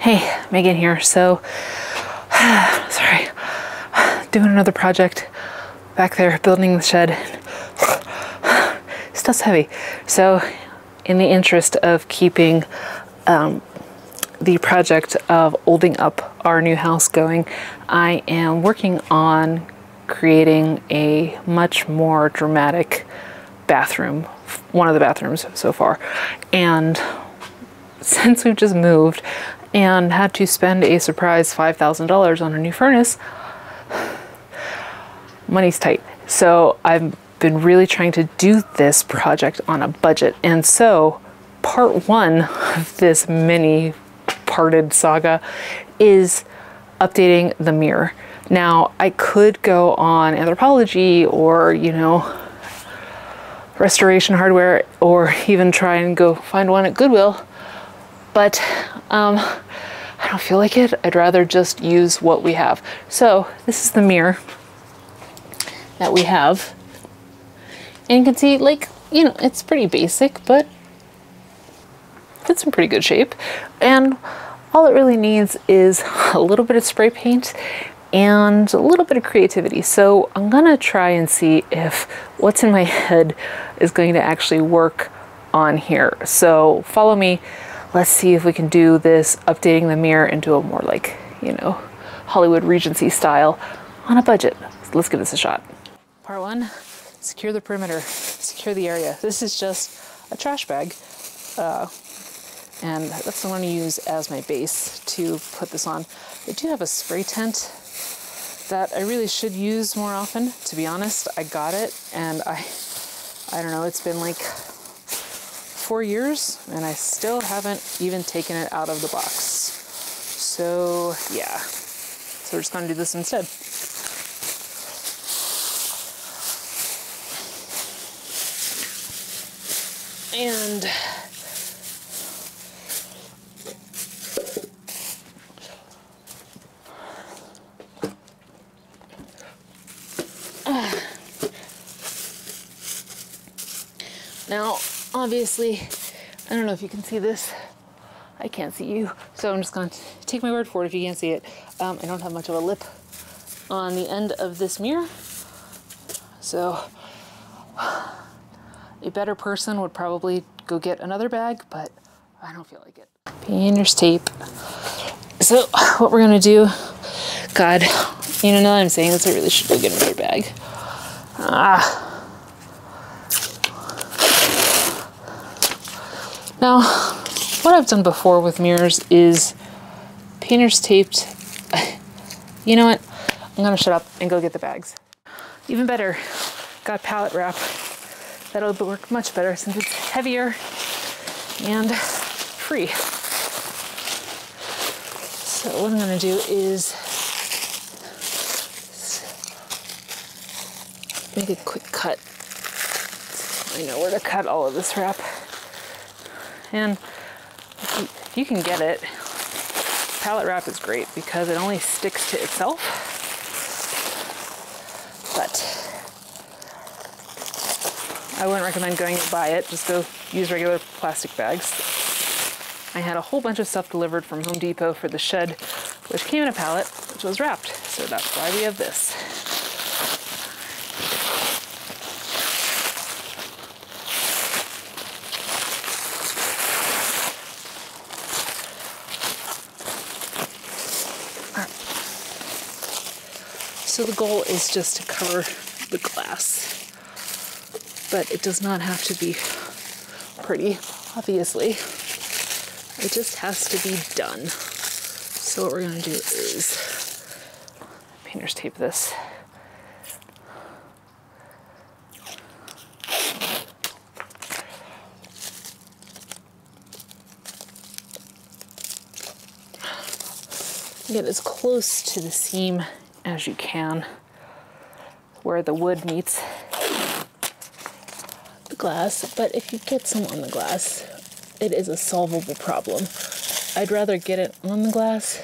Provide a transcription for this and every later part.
Hey, Megan here. So, sorry, doing another project back there, building the shed. Stuff's heavy. So, in the interest of keeping the project of olding up our new house going, I am working on creating a much more dramatic bathroom, one of the bathrooms so far. And since we've just moved and had to spend a surprise $5,000 on a new furnace, money's tight. So I've been really trying to do this project on a budget. And so part one of this mini parted saga is updating the mirror. Now I could go on Anthropologie or, you know, Restoration Hardware, or even try and go find one at Goodwill. But I don't feel like it. I'd rather just use what we have. So this is the mirror that we have. And you can see, like, you know, it's pretty basic, but it's in pretty good shape. And all it really needs is a little bit of spray paint and a little bit of creativity. So I'm gonna try and see if what's in my head is going to actually work on here. So follow me. Let's see if we can do this updating the mirror into a more, like, you know, Hollywood Regency style on a budget. So let's give this a shot. Part one, secure the perimeter, secure the area. This is just a trash bag. And that's the one I use as my base to put this on. I do have a spray tent that I really should use more often, to be honest. I got it and I don't know, it's been like 4 years and I still haven't even taken it out of the box. So yeah, so we're just gonna do this instead. And now, obviously, I don't know if you can see this. I can't see you, so I'm just going to take my word for it if you can't see it. I don't have much of a lip on the end of this mirror, so a better person would probably go get another bag, but I don't feel like it. Painter's tape. So what we're gonna do, God, you know, now that I'm saying this, I really should go get another bag. Now, what I've done before with mirrors is painter's taped. You know what? I'm gonna shut up and go get the bags. Even better, got pallet wrap. That'll work much better since it's heavier and free. So what I'm gonna do is make a quick cut. I know where to cut all of this wrap. And if you can get it, pallet wrap is great because it only sticks to itself. But I wouldn't recommend going and buy it. Just go use regular plastic bags. I had a whole bunch of stuff delivered from Home Depot for the shed, which came in a pallet, which was wrapped. So that's why we have this. So the goal is just to cover the glass, but it does not have to be pretty, obviously. It just has to be done. So what we're gonna do is painter's tape this. Get as close to the seam as you can, where the wood meets the glass. But if you get some on the glass, it is a solvable problem. I'd rather get it on the glass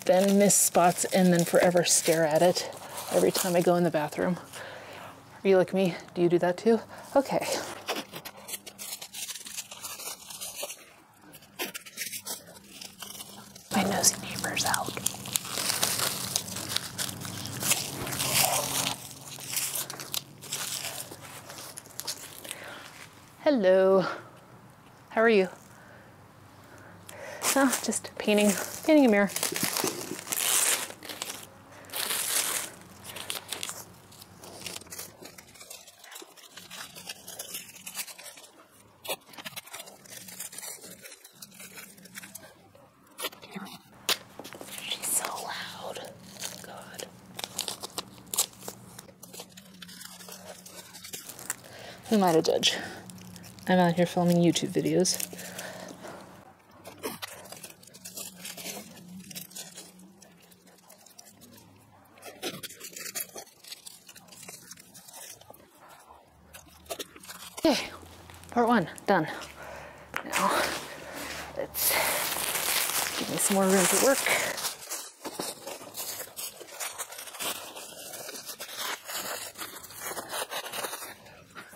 than miss spots and then forever stare at it every time I go in the bathroom. Are you like me? Do you do that too? Okay. colors out. Hello. How are you? Oh, just painting a mirror. She's so loud. God. Who am I to judge? I'm out here filming YouTube videos. Okay, part one, done. Now, let's give me some more room to work.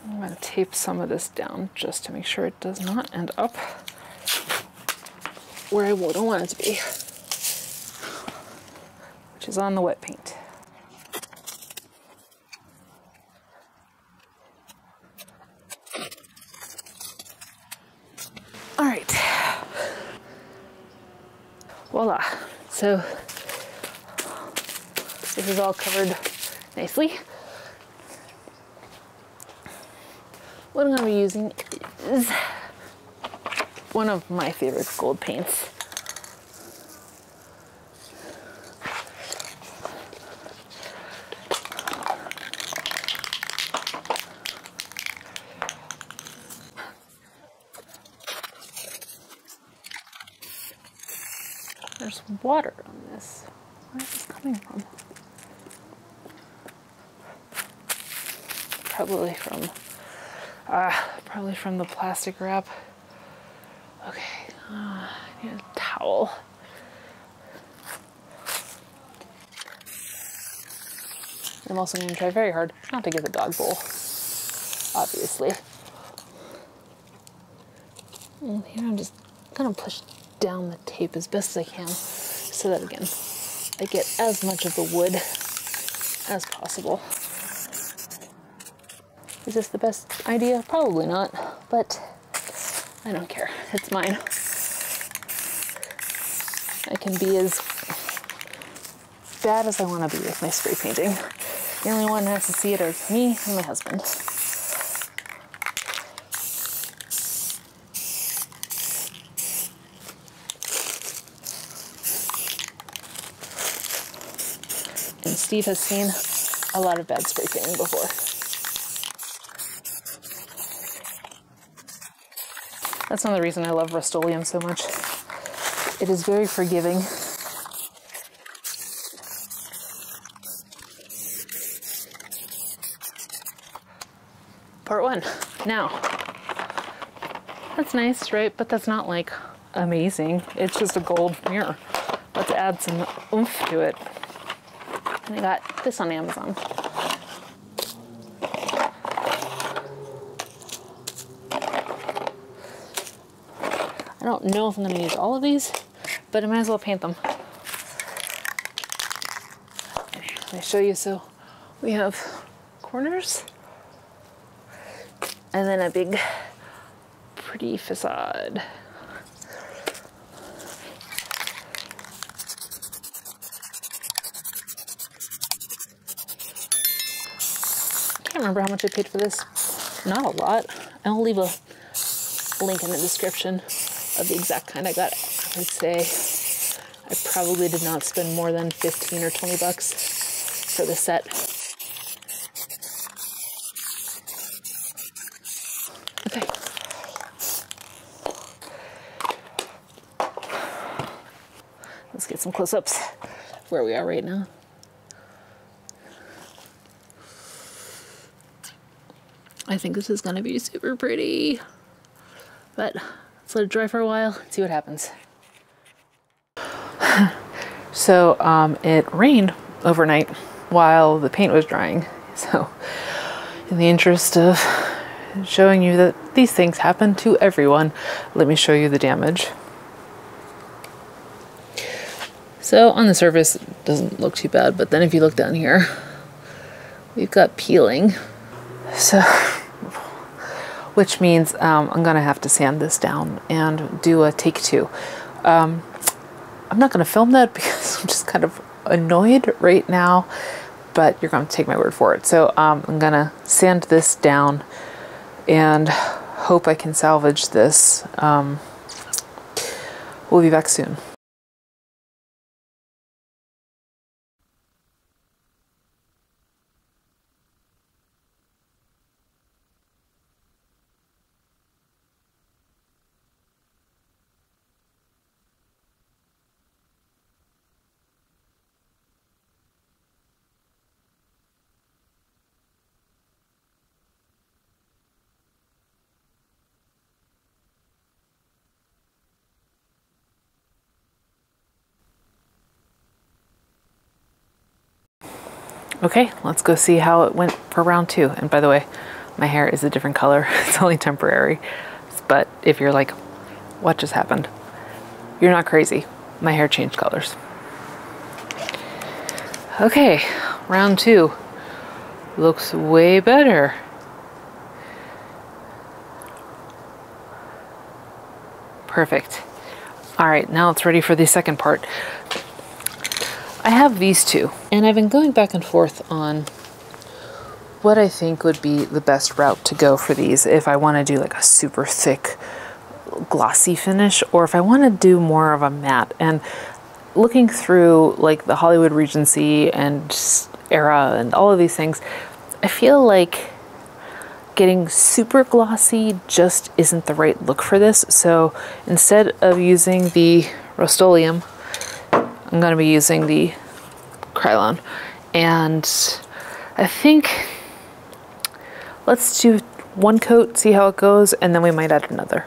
I'm going to tape some of this down just to make sure it does not end up where I don't want it to be, which is on the wet paint. All right, voila. So this is all covered nicely. What I'm going to be using is one of my favorite gold paints. There's water on this. Where is this coming from? Probably from the plastic wrap. Okay, I need a towel. I'm also going to try very hard not to get the dog bowl, obviously. And here I'm just going to push down the tape as best as I can so that, again, I get as much of the wood as possible. Is this the best idea? Probably not, but I don't care. It's mine. I can be as bad as I want to be with my spray painting. The only one who has to see it are me and my husband. And Steve has seen a lot of bad spray painting before. That's another reason I love Rust-Oleum so much. It is very forgiving. Part one. Now, that's nice, right? But that's not like amazing. It's just a gold mirror. Let's add some oomph to it. And I got this on Amazon. I don't know if I'm going to use all of these, but I might as well paint them. Let me show you. So we have corners and then a big pretty facade. I can't remember how much I paid for this. Not a lot. I'll leave a link in the description of the exact kind I got. I would say I probably did not spend more than 15 or 20 bucks for the set. Okay. Let's get some close-ups where we are right now. I think this is going to be super pretty, but let's let it dry for a while and see what happens. So it rained overnight while the paint was drying. So in the interest of showing you that these things happen to everyone, let me show you the damage. So on the surface, it doesn't look too bad, but then if you look down here, we've got peeling. So, which means I'm gonna have to sand this down and do a take two. I'm not gonna film that because I'm just kind of annoyed right now, but you're gonna take my word for it. So I'm gonna sand this down and hope I can salvage this. We'll be back soon. Okay, let's go see how it went for round two. And by the way, my hair is a different color. It's only temporary. But if you're like, what just happened? You're not crazy. My hair changed colors. Okay, round two. Looks way better. Perfect. All right, now it's ready for the second part. I have these two, and I've been going back and forth on what I think would be the best route to go for these if I want to do like a super thick glossy finish, or if I want to do more of a matte. And looking through like the Hollywood Regency and era and all of these things, I feel like getting super glossy just isn't the right look for this. So instead of using the Rust-Oleum, I'm going to be using the Krylon, and I think let's do one coat, see how it goes, and then we might add another.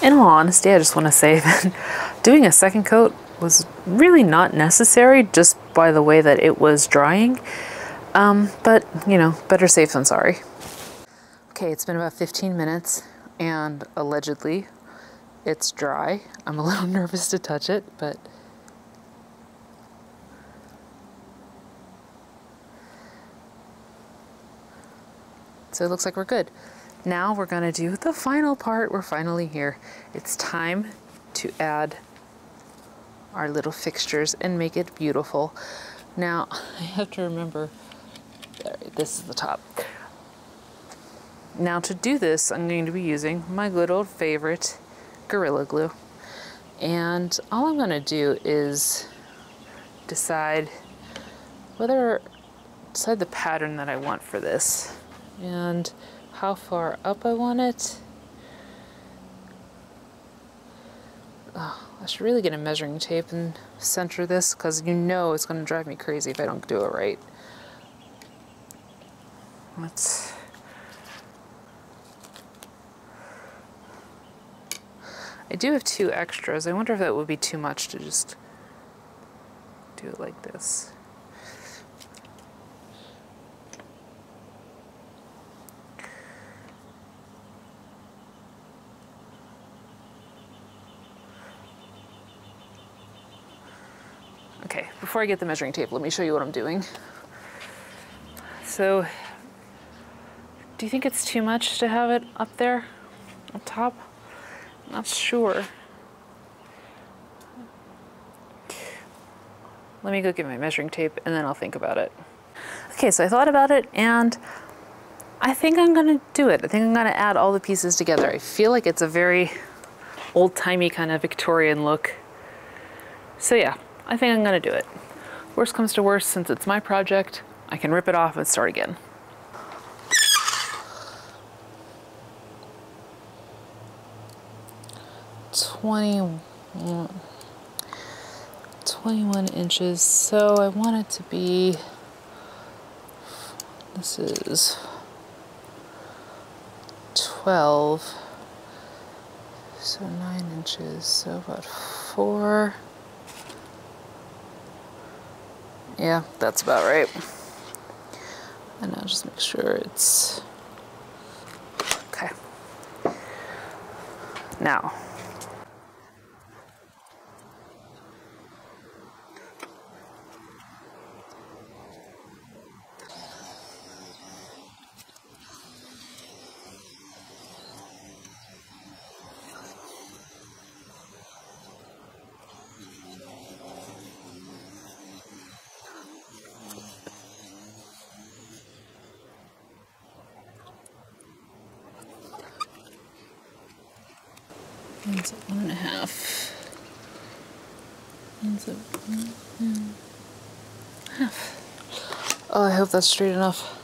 In all honesty, I just want to say that doing a second coat was really not necessary just by the way that it was drying. But, you know, better safe than sorry. Okay, it's been about 15 minutes and allegedly it's dry. I'm a little nervous to touch it, but so it looks like we're good. Now we're gonna do the final part. We're finally here. It's time to add our little fixtures and make it beautiful. Now, I have to remember, this is the top. Now to do this, I'm going to be using my good old favorite Gorilla Glue. And all I'm gonna do is decide the pattern that I want for this and how far up I want it. Oh, I should really get a measuring tape and center this, because you know it's going to drive me crazy if I don't do it right. I do have 2 extras. I wonder if that would be too much to just do it like this. Okay, before I get the measuring tape, let me show you what I'm doing. So, do you think it's too much to have it up there, up top? I'm not sure. Let me go get my measuring tape and then I'll think about it. Okay, so I thought about it and I think I'm gonna do it. I think I'm gonna add all the pieces together. I feel like it's a very old-timey kind of Victorian look. So yeah, I think I'm gonna do it. Worst comes to worst, since it's my project, I can rip it off and start again. 21 inches, so I want it to be, this is 12, so 9 inches, so about 4. Yeah, that's about right. And I'll just make sure it's okay. Now, one's at 1.5. One's at 1.5. Oh, I hope that's straight enough.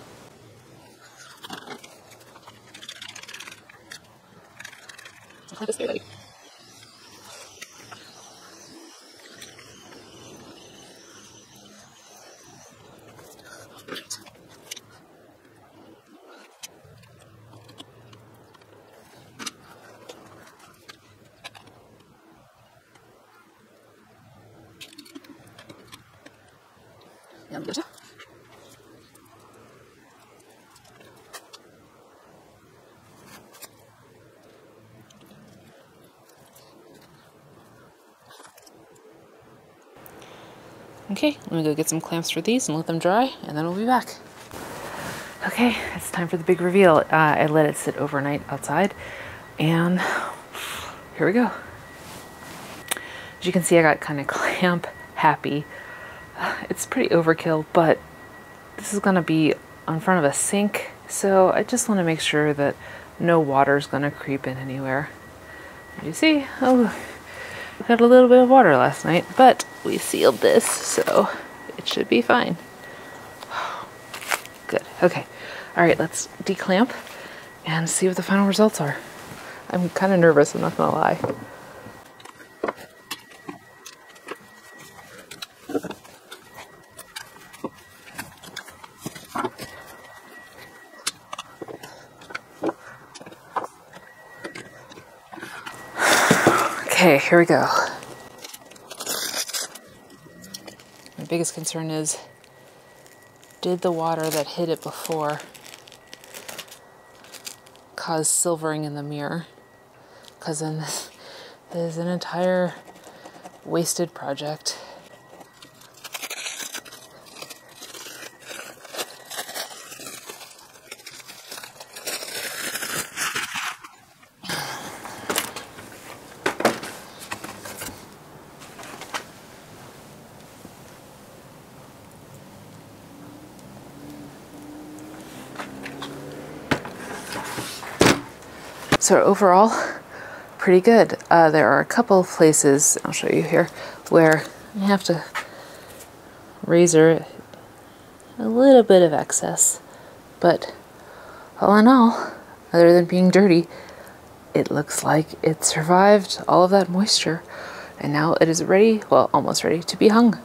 Okay, let me go get some clamps for these and let them dry, and then we'll be back. Okay, it's time for the big reveal. I let it sit overnight outside, and here we go. As you can see, I got kind of clamp happy. It's pretty overkill, but this is gonna be in front of a sink, so I just want to make sure that no water's gonna creep in anywhere. As you see, oh, we had a little bit of water last night, but we sealed this, so it should be fine. Good, okay. All right, let's declamp and see what the final results are. I'm kind of nervous, I'm not gonna lie. Okay, here we go. My biggest concern is, did the water that hit it before cause silvering in the mirror? Because then this is an entire wasted project. So overall, pretty good. There are a couple of places, I'll show you here, where I have to razor a little bit of excess. But all in all, other than being dirty, it looks like it survived all of that moisture. And now it is ready, well, almost ready to be hung.